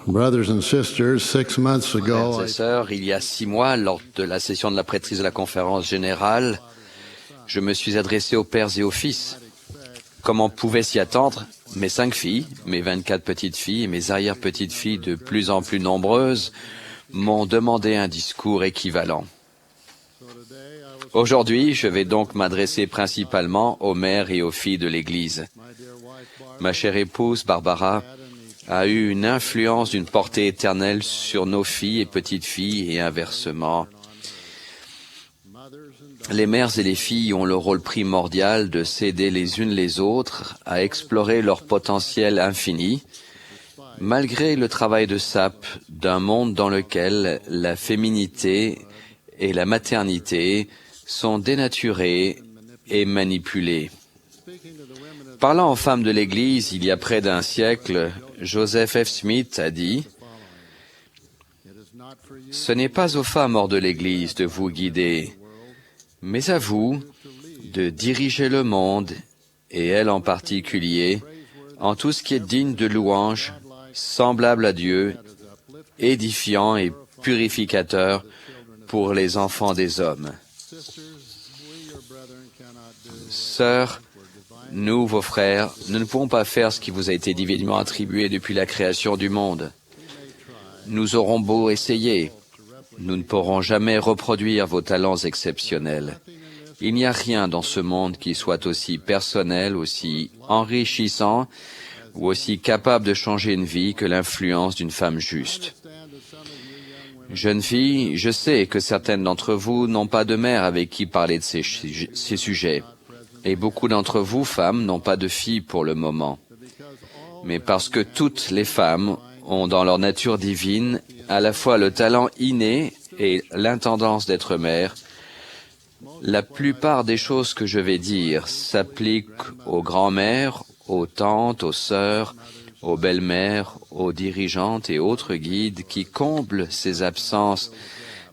Brothers and sisters, 6 months ago, Frères et sœurs, il y a 6 mois, lors de la session de la prêtrise de la conférence générale, je me suis adressé aux pères et aux fils. Comme on pouvait s'y attendre, mes 5 filles, mes 24 petites filles et mes arrière-petites filles de plus en plus nombreuses m'ont demandé un discours équivalent. Aujourd'hui, je vais donc m'adresser principalement aux mères et aux filles de l'Église. Ma chère épouse, Barbara, a eu une influence d'une portée éternelle sur nos filles et petites filles et inversement. Les mères et les filles ont le rôle primordial de s'aider les unes les autres à explorer leur potentiel infini, malgré le travail de sape d'un monde dans lequel la féminité et la maternité sont dénaturées et manipulées. Parlant aux femmes de l'Église il y a près d'un siècle, Joseph F. Smith a dit « Ce n'est pas aux femmes hors de l'Église de vous guider, mais à vous de diriger le monde, et elle en particulier, en tout ce qui est digne de louange, semblable à Dieu, édifiant et purificateur pour les enfants des hommes. » Sœurs, nous, vos frères, nous ne pouvons pas faire ce qui vous a été divinement attribué depuis la création du monde. Nous aurons beau essayer, nous ne pourrons jamais reproduire vos talents exceptionnels. Il n'y a rien dans ce monde qui soit aussi personnel, aussi enrichissant ou aussi capable de changer une vie que l'influence d'une femme juste. Jeunes filles, je sais que certaines d'entre vous n'ont pas de mère avec qui parler de ces sujets. Et beaucoup d'entre vous, femmes, n'ont pas de filles pour le moment. Mais parce que toutes les femmes ont dans leur nature divine à la fois le talent inné et l'intendance d'être mère, la plupart des choses que je vais dire s'appliquent aux grands-mères, aux tantes, aux sœurs, aux belles-mères, aux dirigeantes et autres guides qui comblent ces absences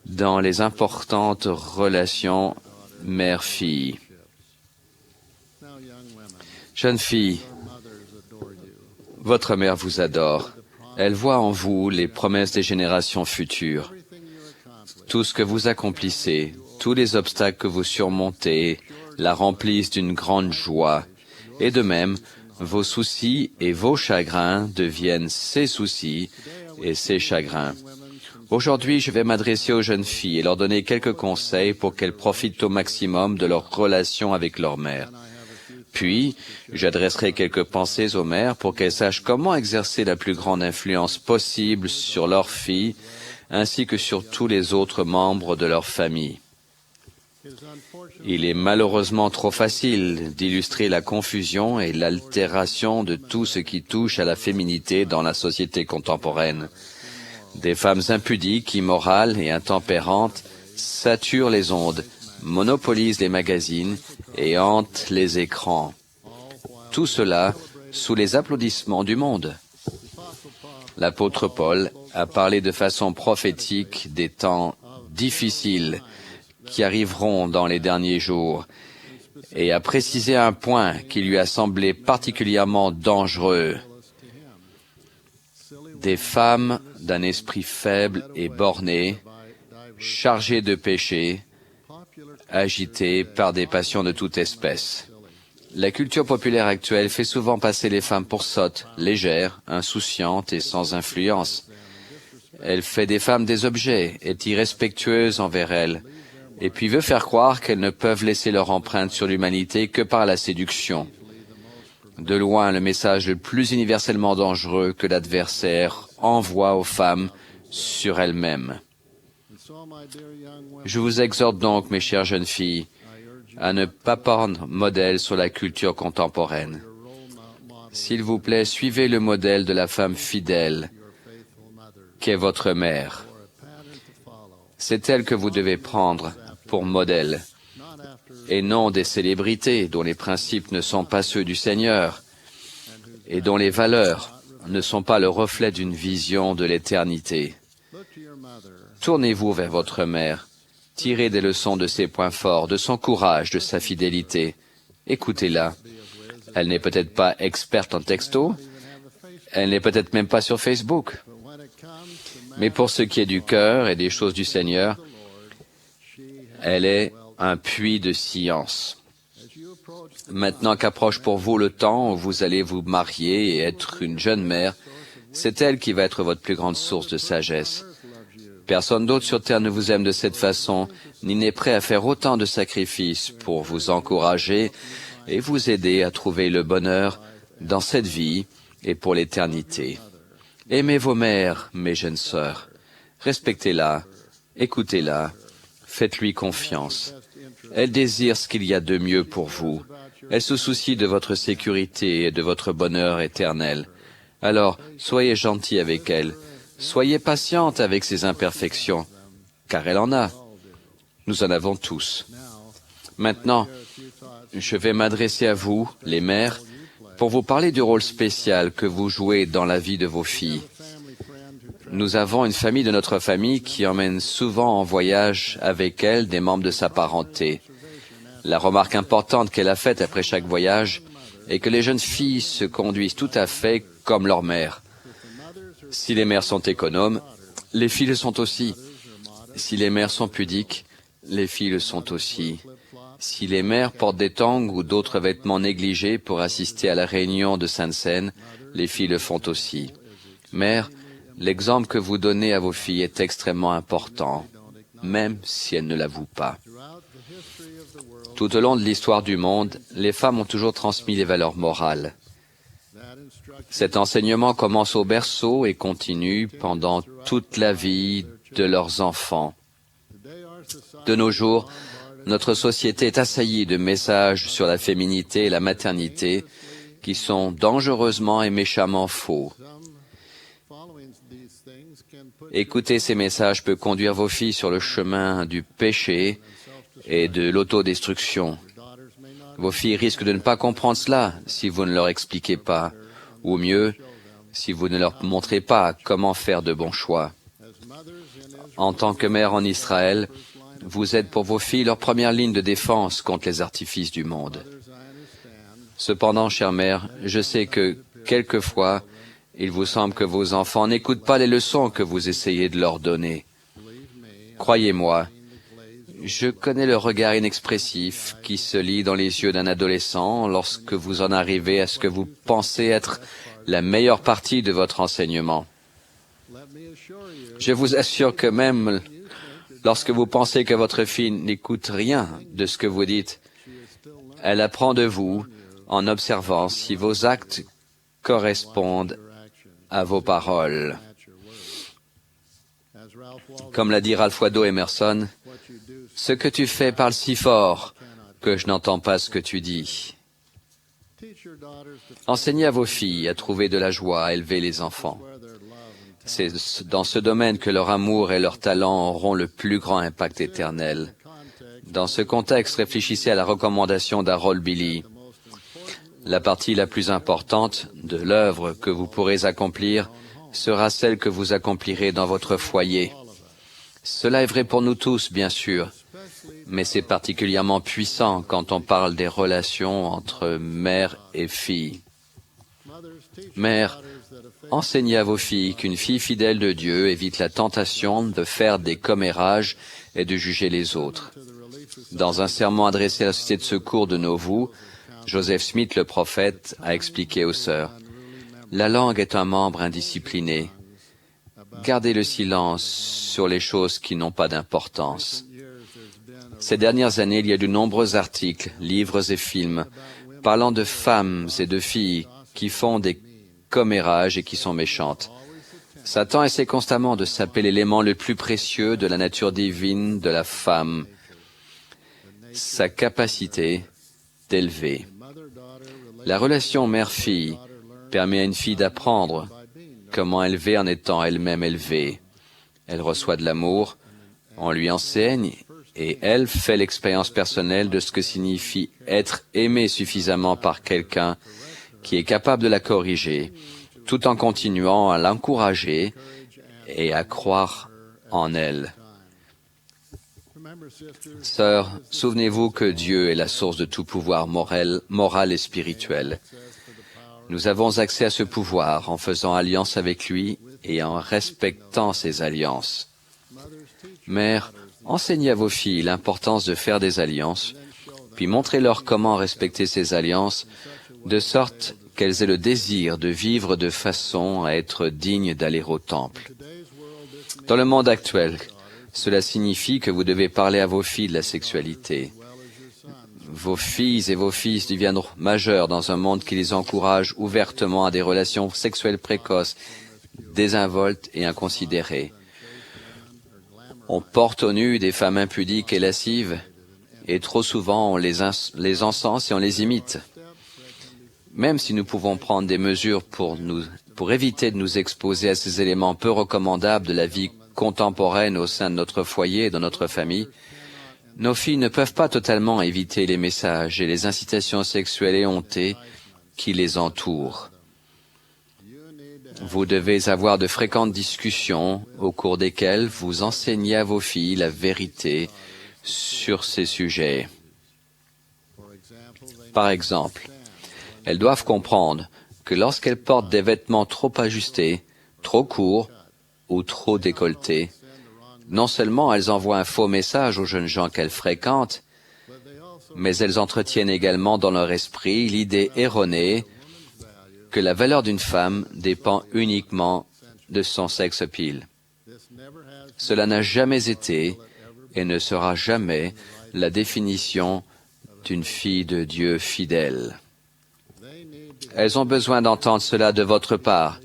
dans les importantes relations mère-fille. Jeune fille, votre mère vous adore. Elle voit en vous les promesses des générations futures. Tout ce que vous accomplissez, tous les obstacles que vous surmontez, la remplissent d'une grande joie. Et de même, vos soucis et vos chagrins deviennent ses soucis et ses chagrins. Aujourd'hui, je vais m'adresser aux jeunes filles et leur donner quelques conseils pour qu'elles profitent au maximum de leur relation avec leur mère. Puis, j'adresserai quelques pensées aux mères pour qu'elles sachent comment exercer la plus grande influence possible sur leurs filles, ainsi que sur tous les autres membres de leur famille. Il est malheureusement trop facile d'illustrer la confusion et l'altération de tout ce qui touche à la féminité dans la société contemporaine. Des femmes impudiques, immorales et intempérantes saturent les ondes, monopolisent les magazines et hantent les écrans. Tout cela sous les applaudissements du monde. L'apôtre Paul a parlé de façon prophétique des temps difficiles qui arriveront dans les derniers jours et a précisé un point qui lui a semblé particulièrement dangereux. Des femmes d'un esprit faible et borné, chargées de péché, agitées par des passions de toute espèce. La culture populaire actuelle fait souvent passer les femmes pour sottes, légères, insouciantes et sans influence. Elle fait des femmes des objets, est irrespectueuse envers elles, et puis veut faire croire qu'elles ne peuvent laisser leur empreinte sur l'humanité que par la séduction. De loin, le message le plus universellement dangereux que l'adversaire envoie aux femmes sur elles-mêmes. Je vous exhorte donc, mes chères jeunes filles, à ne pas prendre modèle sur la culture contemporaine. S'il vous plaît, suivez le modèle de la femme fidèle qu'est votre mère. C'est elle que vous devez prendre pour modèle, et non des célébrités dont les principes ne sont pas ceux du Seigneur, et dont les valeurs ne sont pas le reflet d'une vision de l'éternité. Tournez-vous vers votre mère. Tirez des leçons de ses points forts, de son courage, de sa fidélité. Écoutez-la. Elle n'est peut-être pas experte en texto, elle n'est peut-être même pas sur Facebook, Mais pour ce qui est du cœur et des choses du Seigneur, elle est un puits de science. Maintenant qu'approche pour vous le temps où vous allez vous marier et être une jeune mère, c'est elle qui va être votre plus grande source de sagesse. Personne d'autre sur terre ne vous aime de cette façon, ni n'est prêt à faire autant de sacrifices pour vous encourager et vous aider à trouver le bonheur dans cette vie et pour l'éternité. Aimez vos mères, mes jeunes sœurs. Respectez-la, écoutez-la, faites-lui confiance. Elle désire ce qu'il y a de mieux pour vous. Elle se soucie de votre sécurité et de votre bonheur éternel. Alors, soyez gentil avec elle. Soyez patiente avec ses imperfections, car elle en a. Nous en avons tous. Maintenant, je vais m'adresser à vous, les mères, pour vous parler du rôle spécial que vous jouez dans la vie de vos filles. Nous avons une famille de notre famille qui emmène souvent en voyage avec elle des membres de sa parenté. La remarque importante qu'elle a faite après chaque voyage est que les jeunes filles se conduisent tout à fait comme leur mère. Si les mères sont économes, les filles le sont aussi. Si les mères sont pudiques, les filles le sont aussi. Si les mères portent des tongs ou d'autres vêtements négligés pour assister à la réunion de Sainte-Seine, les filles le font aussi. Mères, l'exemple que vous donnez à vos filles est extrêmement important, même si elles ne l'avouent pas. Tout au long de l'histoire du monde, les femmes ont toujours transmis les valeurs morales. Cet enseignement commence au berceau et continue pendant toute la vie de leurs enfants. De nos jours, notre société est assaillie de messages sur la féminité et la maternité qui sont dangereusement et méchamment faux. Écouter ces messages peut conduire vos filles sur le chemin du péché et de l'autodestruction. Vos filles risquent de ne pas comprendre cela si vous ne leur expliquez pas, ou mieux, si vous ne leur montrez pas comment faire de bons choix. En tant que mère en Israël, vous êtes pour vos filles leur première ligne de défense contre les artifices du monde. Cependant, chère mère, je sais que, quelquefois, il vous semble que vos enfants n'écoutent pas les leçons que vous essayez de leur donner. Croyez-moi, je connais le regard inexpressif qui se lit dans les yeux d'un adolescent lorsque vous en arrivez à ce que vous pensez être la meilleure partie de votre enseignement. Je vous assure que même lorsque vous pensez que votre fille n'écoute rien de ce que vous dites, elle apprend de vous en observant si vos actes correspondent à vos paroles. Comme l'a dit Ralph Waldo Emerson, « Ce que tu fais parle si fort que je n'entends pas ce que tu dis. » Enseignez à vos filles à trouver de la joie à élever les enfants. C'est dans ce domaine que leur amour et leur talent auront le plus grand impact éternel. Dans ce contexte, réfléchissez à la recommandation d'Harold Billy. La partie la plus importante de l'œuvre que vous pourrez accomplir sera celle que vous accomplirez dans votre foyer. Cela est vrai pour nous tous, bien sûr, mais c'est particulièrement puissant quand on parle des relations entre mère et fille. Mère, enseignez à vos filles qu'une fille fidèle de Dieu évite la tentation de faire des commérages et de juger les autres. Dans un sermon adressé à la Société de secours de Nauvoo, Joseph Smith, le prophète, a expliqué aux sœurs, « La langue est un membre indiscipliné. Gardez le silence sur les choses qui n'ont pas d'importance. » Ces dernières années, il y a de nombreux articles, livres et films parlant de femmes et de filles qui font des commérages et qui sont méchantes. Satan essaie constamment de saper l'élément le plus précieux de la nature divine de la femme, sa capacité d'élever. La relation mère-fille permet à une fille d'apprendre comment élever en étant elle-même élevée. Elle reçoit de l'amour, on lui enseigne et elle fait l'expérience personnelle de ce que signifie être aimée suffisamment par quelqu'un qui est capable de la corriger, tout en continuant à l'encourager et à croire en elle. Sœurs, souvenez-vous que Dieu est la source de tout pouvoir moral et spirituel. Nous avons accès à ce pouvoir en faisant alliance avec lui et en respectant ces alliances. Mères, enseignez à vos filles l'importance de faire des alliances, puis montrez-leur comment respecter ces alliances, de sorte qu'elles aient le désir de vivre de façon à être dignes d'aller au temple. Dans le monde actuel, cela signifie que vous devez parler à vos filles de la sexualité. Vos filles et vos fils deviendront majeurs dans un monde qui les encourage ouvertement à des relations sexuelles précoces, désinvoltes et inconsidérées. On porte au nu des femmes impudiques et lascives, et trop souvent on les encense et on les imite. Même si nous pouvons prendre des mesures pour éviter de nous exposer à ces éléments peu recommandables de la vie contemporaine au sein de notre foyer et de notre famille, nos filles ne peuvent pas totalement éviter les messages et les incitations sexuelles éhontées qui les entourent. Vous devez avoir de fréquentes discussions au cours desquelles vous enseignez à vos filles la vérité sur ces sujets. Par exemple, elles doivent comprendre que lorsqu'elles portent des vêtements trop ajustés, trop courts ou trop décolletés, non seulement elles envoient un faux message aux jeunes gens qu'elles fréquentent, mais elles entretiennent également dans leur esprit l'idée erronée que la valeur d'une femme dépend uniquement de son sex appeal. Cela n'a jamais été et ne sera jamais la définition d'une fille de Dieu fidèle. Elles ont besoin d'entendre cela de votre part,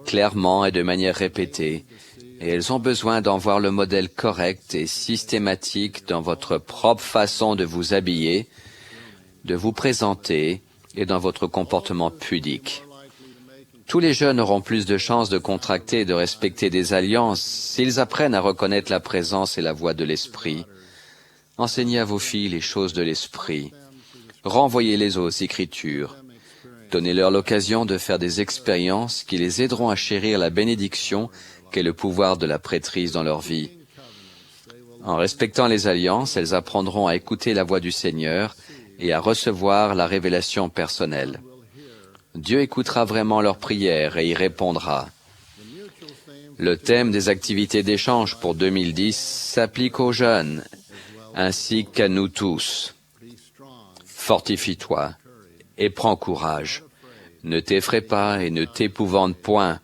clairement et de manière répétée, et elles ont besoin d'en voir le modèle correct et systématique dans votre propre façon de vous habiller, de vous présenter et dans votre comportement pudique. Tous les jeunes auront plus de chances de contracter et de respecter des alliances s'ils apprennent à reconnaître la présence et la voix de l'Esprit. Enseignez à vos filles les choses de l'Esprit. Renvoyez-les aux Écritures. Donnez-leur l'occasion de faire des expériences qui les aideront à chérir la bénédiction qu'est le pouvoir de la prêtrise dans leur vie. En respectant les alliances, elles apprendront à écouter la voix du Seigneur et à recevoir la révélation personnelle. Dieu écoutera vraiment leurs prières et y répondra. Le thème des activités d'échange pour 2010 s'applique aux jeunes, ainsi qu'à nous tous. Fortifie-toi et prends courage. Ne t'effraie pas et ne t'épouvante point,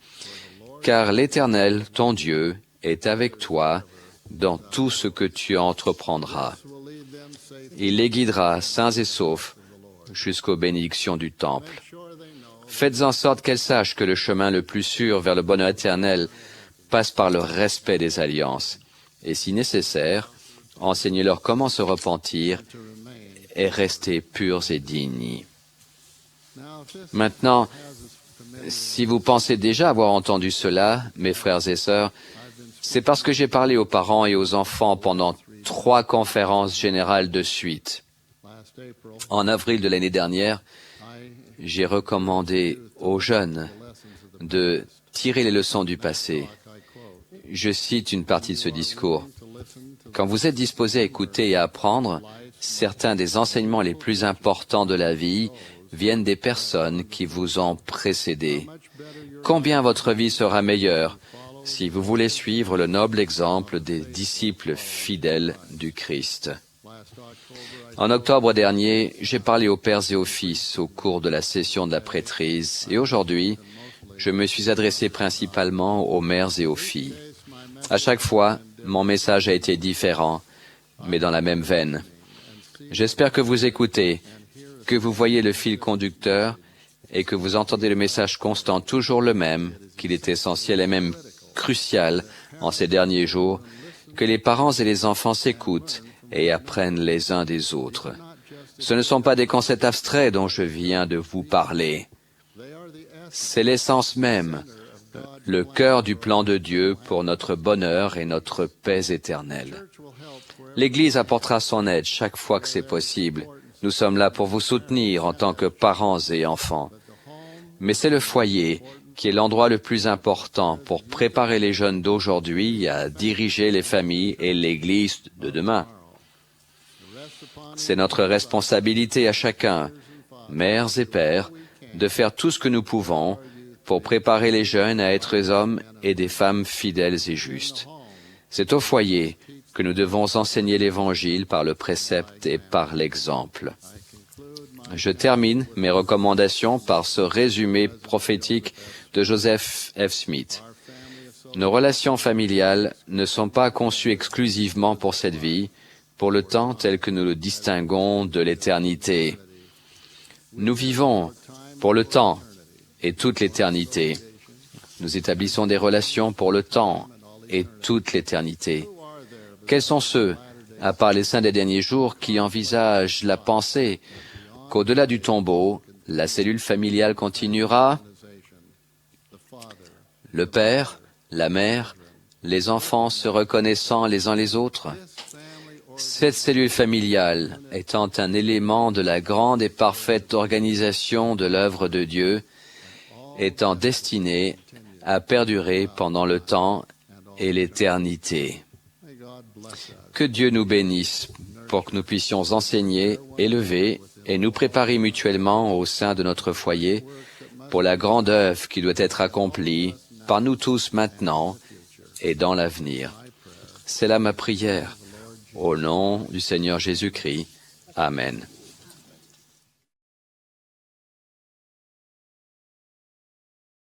car l'Éternel, ton Dieu, est avec toi dans tout ce que tu entreprendras. Il les guidera sains et saufs jusqu'aux bénédictions du temple. Faites en sorte qu'elles sachent que le chemin le plus sûr vers le bonheur éternel passe par le respect des alliances. Et si nécessaire, enseignez-leur comment se repentir et rester purs et dignes. Maintenant, si vous pensez déjà avoir entendu cela, mes frères et sœurs, c'est parce que j'ai parlé aux parents et aux enfants pendant 3 conférences générales de suite. En avril de l'année dernière, j'ai recommandé aux jeunes de tirer les leçons du passé. Je cite une partie de ce discours. Quand vous êtes disposé à écouter et à apprendre, certains des enseignements les plus importants de la vie viennent des personnes qui vous ont précédé. Combien votre vie sera meilleure si vous voulez suivre le noble exemple des disciples fidèles du Christ. En octobre dernier, j'ai parlé aux pères et aux fils au cours de la session de la prêtrise, et aujourd'hui, je me suis adressé principalement aux mères et aux filles. À chaque fois, mon message a été différent, mais dans la même veine. J'espère que vous écoutez, que vous voyez le fil conducteur et que vous entendez le message constant toujours le même, qu'il est essentiel et même crucial en ces derniers jours, que les parents et les enfants s'écoutent et apprennent les uns des autres. Ce ne sont pas des concepts abstraits dont je viens de vous parler. C'est l'essence même, le cœur du plan de Dieu pour notre bonheur et notre paix éternelle. L'Église apportera son aide chaque fois que c'est possible. Nous sommes là pour vous soutenir en tant que parents et enfants. Mais c'est le foyer qui est l'endroit le plus important pour préparer les jeunes d'aujourd'hui à diriger les familles et l'Église de demain. C'est notre responsabilité à chacun, mères et pères, de faire tout ce que nous pouvons pour préparer les jeunes à être des hommes et des femmes fidèles et justes. C'est au foyer que nous devons enseigner l'Évangile par le précepte et par l'exemple. Je termine mes recommandations par ce résumé prophétique de Joseph F. Smith. Nos relations familiales ne sont pas conçues exclusivement pour cette vie, pour le temps tel que nous le distinguons de l'éternité. Nous vivons pour le temps et toute l'éternité. Nous établissons des relations pour le temps et toute l'éternité. Quels sont ceux, à part les saints des derniers jours, qui envisagent la pensée qu'au-delà du tombeau, la cellule familiale continuera? Le père, la mère, les enfants se reconnaissant les uns les autres? Cette cellule familiale étant un élément de la grande et parfaite organisation de l'œuvre de Dieu, étant destinée à perdurer pendant le temps et l'éternité. Que Dieu nous bénisse pour que nous puissions enseigner, élever et nous préparer mutuellement au sein de notre foyer pour la grande œuvre qui doit être accomplie par nous tous maintenant et dans l'avenir. C'est là ma prière. Au nom du Seigneur Jésus-Christ. Amen.